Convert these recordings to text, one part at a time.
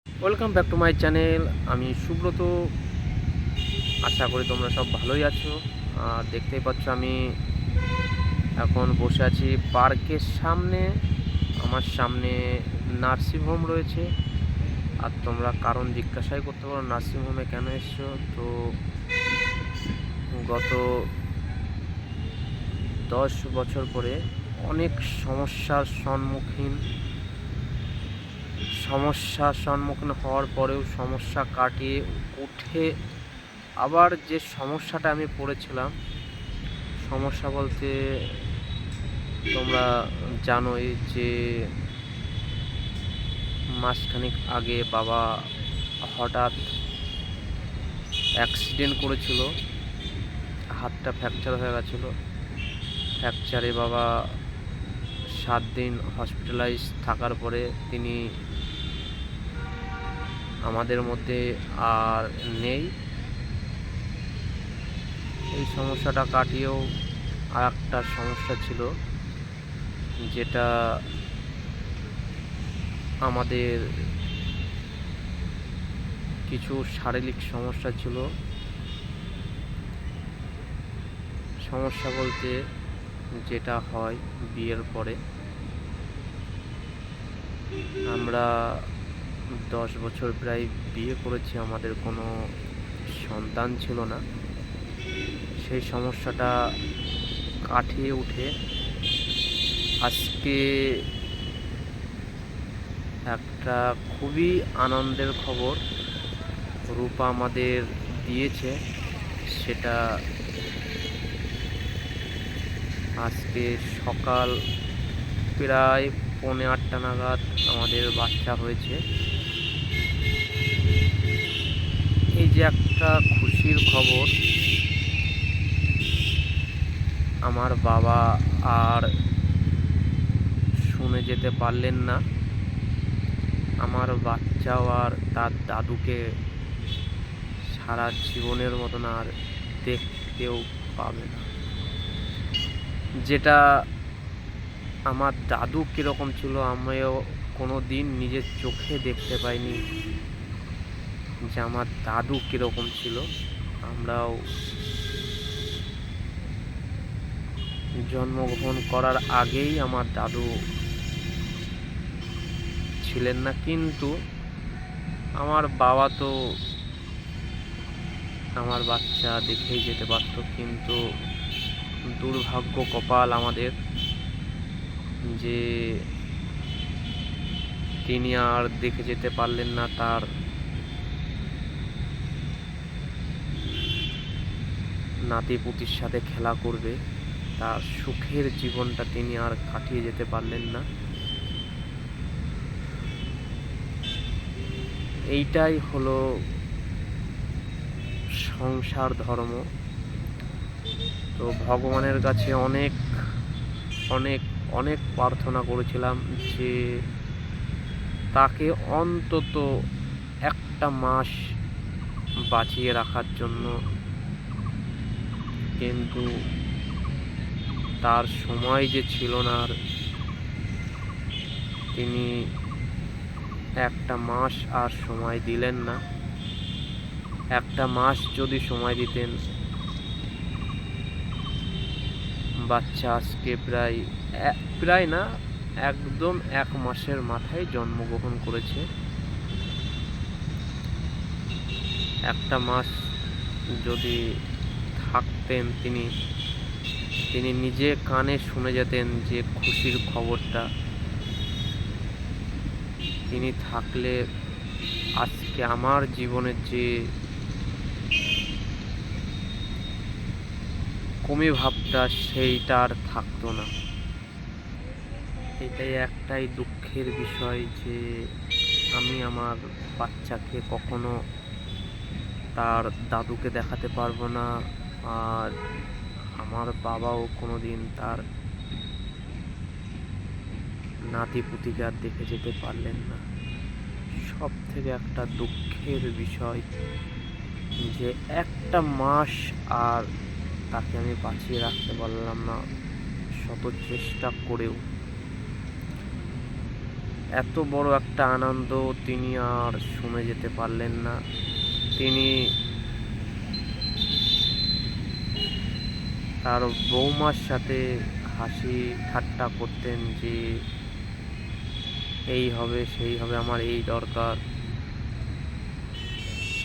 Welcome back to my channel. আমি সুব্রত। আশা করি তোমরা সব ভালোই আছো। আর দেখতেই পাচ্ছ আমি এখন বসে আছি পার্কের সামনে। আমার সামনে নার্সিংহোম রয়েছে। আর তোমরা কারণ জিজ্ঞাসাই করতে পারো নার্সিংহোমে কেন এসছো। তো গত 10 বছর পরে অনেক সমস্যার সম্মুখীন হওয়ার পরেও সমস্যা কাটিয়ে উঠে আবার যে সমস্যাটা আমি পড়েছিলাম, সমস্যা বলতে তোমরা জানোই যে মাসখানেক আগে বাবা হঠাৎ অ্যাক্সিডেন্ট করেছিল, হাতটা ফ্র্যাকচার হয়ে গেছিলো। ফ্র্যাকচারে বাবা 7 দিন হসপিটালাইজ থাকার পরে তিনি আমাদের মধ্যে আর নেই। এই সমস্যাটা কাটিয়েও আর একটা সমস্যা ছিল, যেটা আমাদের কিছু শারীরিক সমস্যা ছিল। সমস্যা বলতে যেটা হয় বিয়ের পরে, আমরা 10 বছর প্রায় বিয়ে করেছি, আমাদের কোনো সন্তান ছিল না। সেই সমস্যাটা কাটিয়ে উঠে আজকে একটা খুবই আনন্দের খবর রূপা আমাদের দিয়েছে। সেটা আজকে সকাল প্রায় 7:45 নাগাদ আমাদের বাচ্চা হয়েছে। এই যে একটা খুশির খবর, আমার বাবা আর শুনে যেতে পারলেন না। আমার বাচ্চাও আর তার দাদুকে সারা জীবনের মতন আর দেখতেও পাবে না। যেটা আমার দাদু কীরকম ছিল আমিও কোনো দিন নিজের চোখে দেখতে পাইনি, যে আমার দাদু কীরকম ছিল। আমরাও জন্মগ্রহণ করার আগেই আমার দাদু ছিলেন না, কিন্তু আমার বাবা তো আমার বাচ্চা দেখেই যেতে পারত। কিন্তু দুর্ভাগ্য কপাল আমাদের যে তিনি আর দেখে যেতে পারলেন না তার নাতিপুতির সাথে খেলা করবে। তার সুখের জীবনটা তিনি আর কাটিয়ে যেতে পারলেন না। এইটাই হলো সংসার ধর্ম। তো ভগবানের কাছে অনেক অনেক অনেক প্রার্থনা করেছিলাম যে তাকে অন্তত একটা মাস বাঁচিয়ে রাখার জন্য, কিন্তু তার সময় যে ছিল না আর। তিনি একটা মাস আর সময় দিলেন না। একটা মাস যদি সময় দিতেন, বাচ্চা আজকে প্রায় না, একদম 1 মাসের মাথায় জন্মগ্রহণ করেছে। একটা মাস যদি থাকতেন তিনি নিজে কানে শুনে যেতেন যে খুশির খবরটা। তিনি থাকলে আজকে আমার জীবনের যে কমি ভাবটা সেইটা আর থাকতো না। এটাই একটাই দুঃখের বিষয় যে আমি আমার বাচ্চাকে কখনো তার দাদুকে দেখাতে পারবো না, আর আমার বাবাও কোনোদিন তার নাতিপুতিকে আর দেখে যেতে পারলেন না। সব থেকে একটা দুঃখের বিষয় যে একটা মাস আর তাকে আমি বাঁচিয়ে রাখতে পারলাম না, শত চেষ্টা করেও। এত বড় একটা আনন্দ তিনি আর শুনে যেতে পারলেন না। তিনি তার বৌমার সাথে হাসি ঠাট্টা করতেন যে এই হবে সেই হবে, আমার এই দরকার।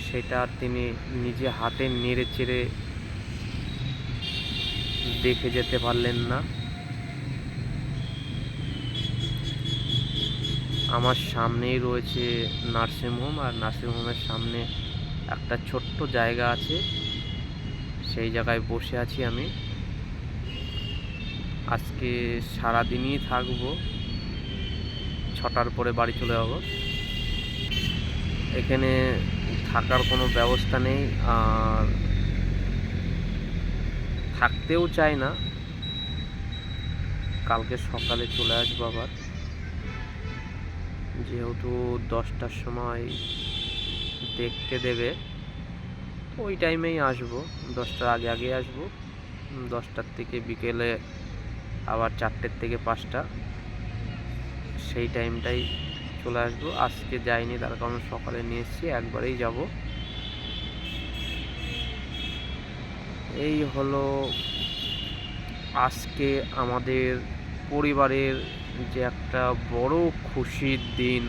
সেটা আর তিনি নিজে হাতে নেড়ে চেড়ে দেখে যেতে পারলেন না। আমার সামনেই রয়েছে নার্সিংহোম, আর নার্সিংহোমের সামনে একটা ছোট্ট জায়গা আছে, সেই জায়গায় বসে আছি আমি। আজকে সারাদিনই থাকবো, 6টার পরে বাড়ি চলে যাব। এখানে থাকার কোনো ব্যবস্থা নেই, আর থাকতেও চাই না। কালকে সকালে চলে আসবো আবার, যেহেতু 10টার সময় দেখতে দেবে, ওই টাইমেই আসবো। 10টার আগে আগে আসবো। 10টার থেকে বিকেলে আবার 4টের থেকে 5টা, সেই টাইমটাই চলে আসবো। আজকে যাইনি, তার কারণ সকালে নিয়ে এসেছি, একবারেই যাব। এই হলো আজকে আমাদের পরিবারের যে একটা বড় খুশির দিন।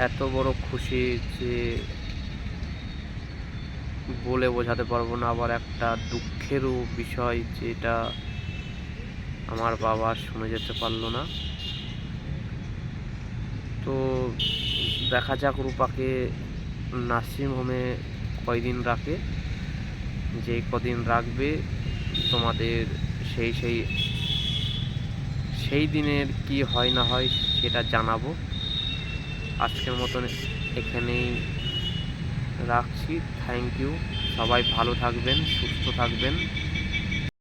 এত বড় খুশি যে বলে বোঝাতে পারবো না। আবার একটা দুঃখেরও বিষয়, যেটা আমার বাবা শুনে যেতে পারলো না। তো দেখা যাক রূপাকে নার্সিংহোমে কয়দিন রাখে। যে কদিন রাখবে তোমাদের সেই সেই সেই দিনের কি হয় না হয় সেটা জানাবো। আজকের মতন এখানেই রাখছি। Thank you. সবাই ভালো থাকবেন, সুস্থ থাকবেন।